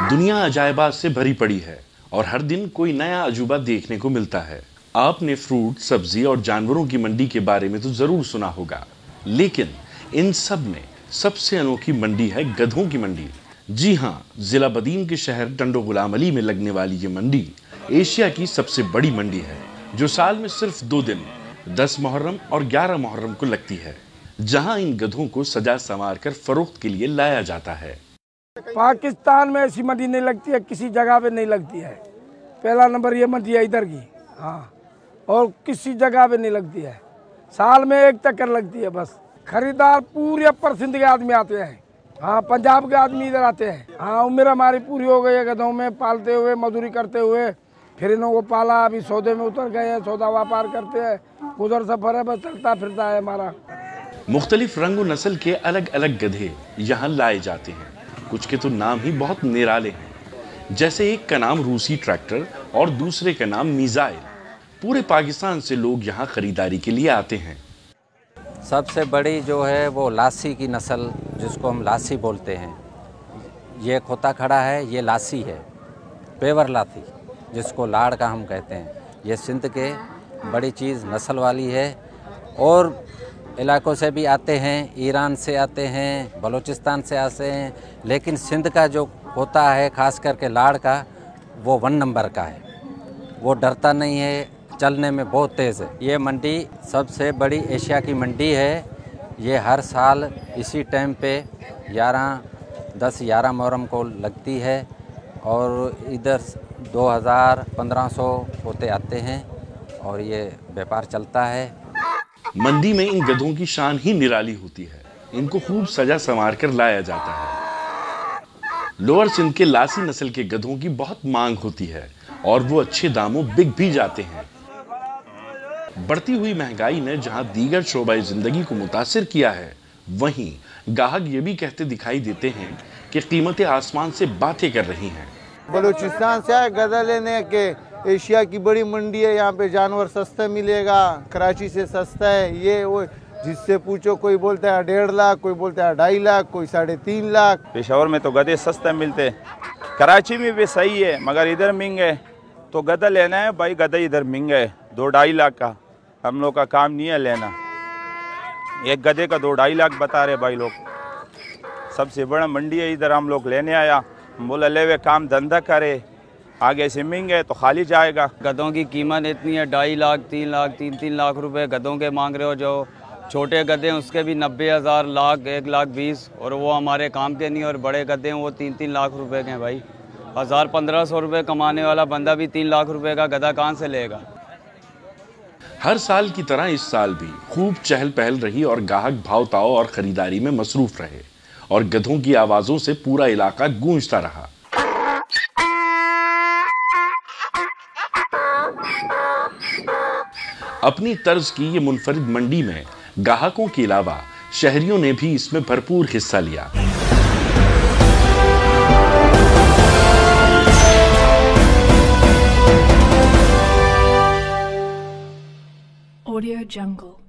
दुनिया अजायबात से भरी पड़ी है और हर दिन कोई नया अजूबा देखने को मिलता है। आपने फ्रूट, सब्जी और जानवरों की मंडी के बारे में तो जरूर सुना होगा, लेकिन इन सब में सबसे अनोखी मंडी है गधों की मंडी। जी हाँ, जिला बदीन के शहर टंडो गुलाम अली में लगने वाली ये मंडी एशिया की सबसे बड़ी मंडी है, जो साल में सिर्फ 2 दिन 10 मुहर्रम और 11 मुहर्रम को लगती है, जहां इन गधों को सजा संवार कर फरोख्त के लिए लाया जाता है। पाकिस्तान में ऐसी मंडी नहीं लगती है, किसी जगह पे नहीं लगती है। पहला नंबर ये मंडी है इधर की, हाँ, और किसी जगह पे नहीं लगती है। साल में एक चक्कर लगती है बस। खरीदार पूरे अपर सिंध के आदमी आते हैं, हाँ, पंजाब के आदमी इधर आते हैं। हाँ, उम्र हमारी पूरी हो गई है गधों में पालते हुए, मजदूरी करते हुए। फिर इन्हों को पाला, अभी सौदे में उतर गए हैं, सौदा व्यापार करते हैं, गुजर सफर है, बस चलता फिरता है हमारा। मुख्तलिफ रंग व नस्ल के अलग अलग गधे यहाँ लाए जाते हैं। कुछ के तो नाम ही बहुत निराले हैं, जैसे एक का नाम रूसी ट्रैक्टर और दूसरे का नाम मिसाइल। पूरे पाकिस्तान से लोग यहाँ खरीदारी के लिए आते हैं। सबसे बड़ी जो है वो लासी की नस्ल, जिसको हम लासी बोलते हैं। ये खोता खड़ा है, ये लासी है। पेवर लाती, जिसको लाड़ का हम कहते हैं, ये सिंध के बड़ी चीज़ नस्ल वाली है। और इलाकों से भी आते हैं, ईरान से आते हैं, बलूचिस्तान से आते हैं, लेकिन सिंध का जो होता है ख़ास करके लाड़ का, वो 1 नंबर का है। वो डरता नहीं है, चलने में बहुत तेज़ है। ये मंडी सबसे बड़ी एशिया की मंडी है। ये हर साल इसी टाइम पे 10-11 मुहर्रम को लगती है और इधर 2000-1500 होते आते हैं और ये व्यापार चलता है। मंडी में इन गधों की शान ही निराली होती है। इनको खूब सजा संवार कर लाया जाता है। लोअर सिंध के लासी नस्ल के गधों की बहुत मांग होती है और वो अच्छे दामों बिक भी जाते हैं। बढ़ती हुई महंगाई ने जहां दीगर शोबाए जिंदगी को मुतासिर किया है, वहीं गाहक ये भी कहते दिखाई देते हैं कि कीमतें आसमान से बातें कर रही हैं। बलूचिस्तान से आए गधा लेने के, एशिया की बड़ी मंडी है, यहाँ पे जानवर सस्ता मिलेगा, कराची से सस्ता है। ये वो जिससे पूछो, कोई बोलता है 1.5 लाख, कोई बोलता है 2.5 लाख, कोई 3.5 लाख। पेशावर में तो गधे सस्ते मिलते, कराची में भी सही है, मगर इधर महंगे। तो गधा लेना है भाई, गधा इधर महंगा है, 2-2.5 लाख का। हम लोग का काम नहीं है लेना। एक गधे का 2-2.5 लाख बता रहे भाई लोग। सबसे बड़ा मंडी है, इधर हम लोग लेने आया, बोला ले वे काम धंधा करे, आगे से महंगे तो खाली जाएगा। गधों की कीमत इतनी है, 2.5 लाख, 3 लाख, 3-3 लाख रुपए गधों के मांग रहे हो। जो छोटे गधे हैं उसके भी 90,000, लाख, 1,20,000, और वो हमारे काम के नहीं। और बड़े गधे हैं वो 3-3 लाख रुपए के हैं भाई। 1,000-1,500 रुपये कमाने वाला बंदा भी 3 लाख रुपए का गधा कहाँ से लेगा। हर साल की तरह इस साल भी खूब चहल पहल रही और गाहक भाव ताव और खरीदारी में मसरूफ रहे और गधों की आवाजों से पूरा इलाका गूंजता रहा। अपनी तर्ज की ये मुनफरिद मंडी में गाहकों के अलावा शहरियों ने भी इसमें भरपूर हिस्सा लिया। Audio Jungle।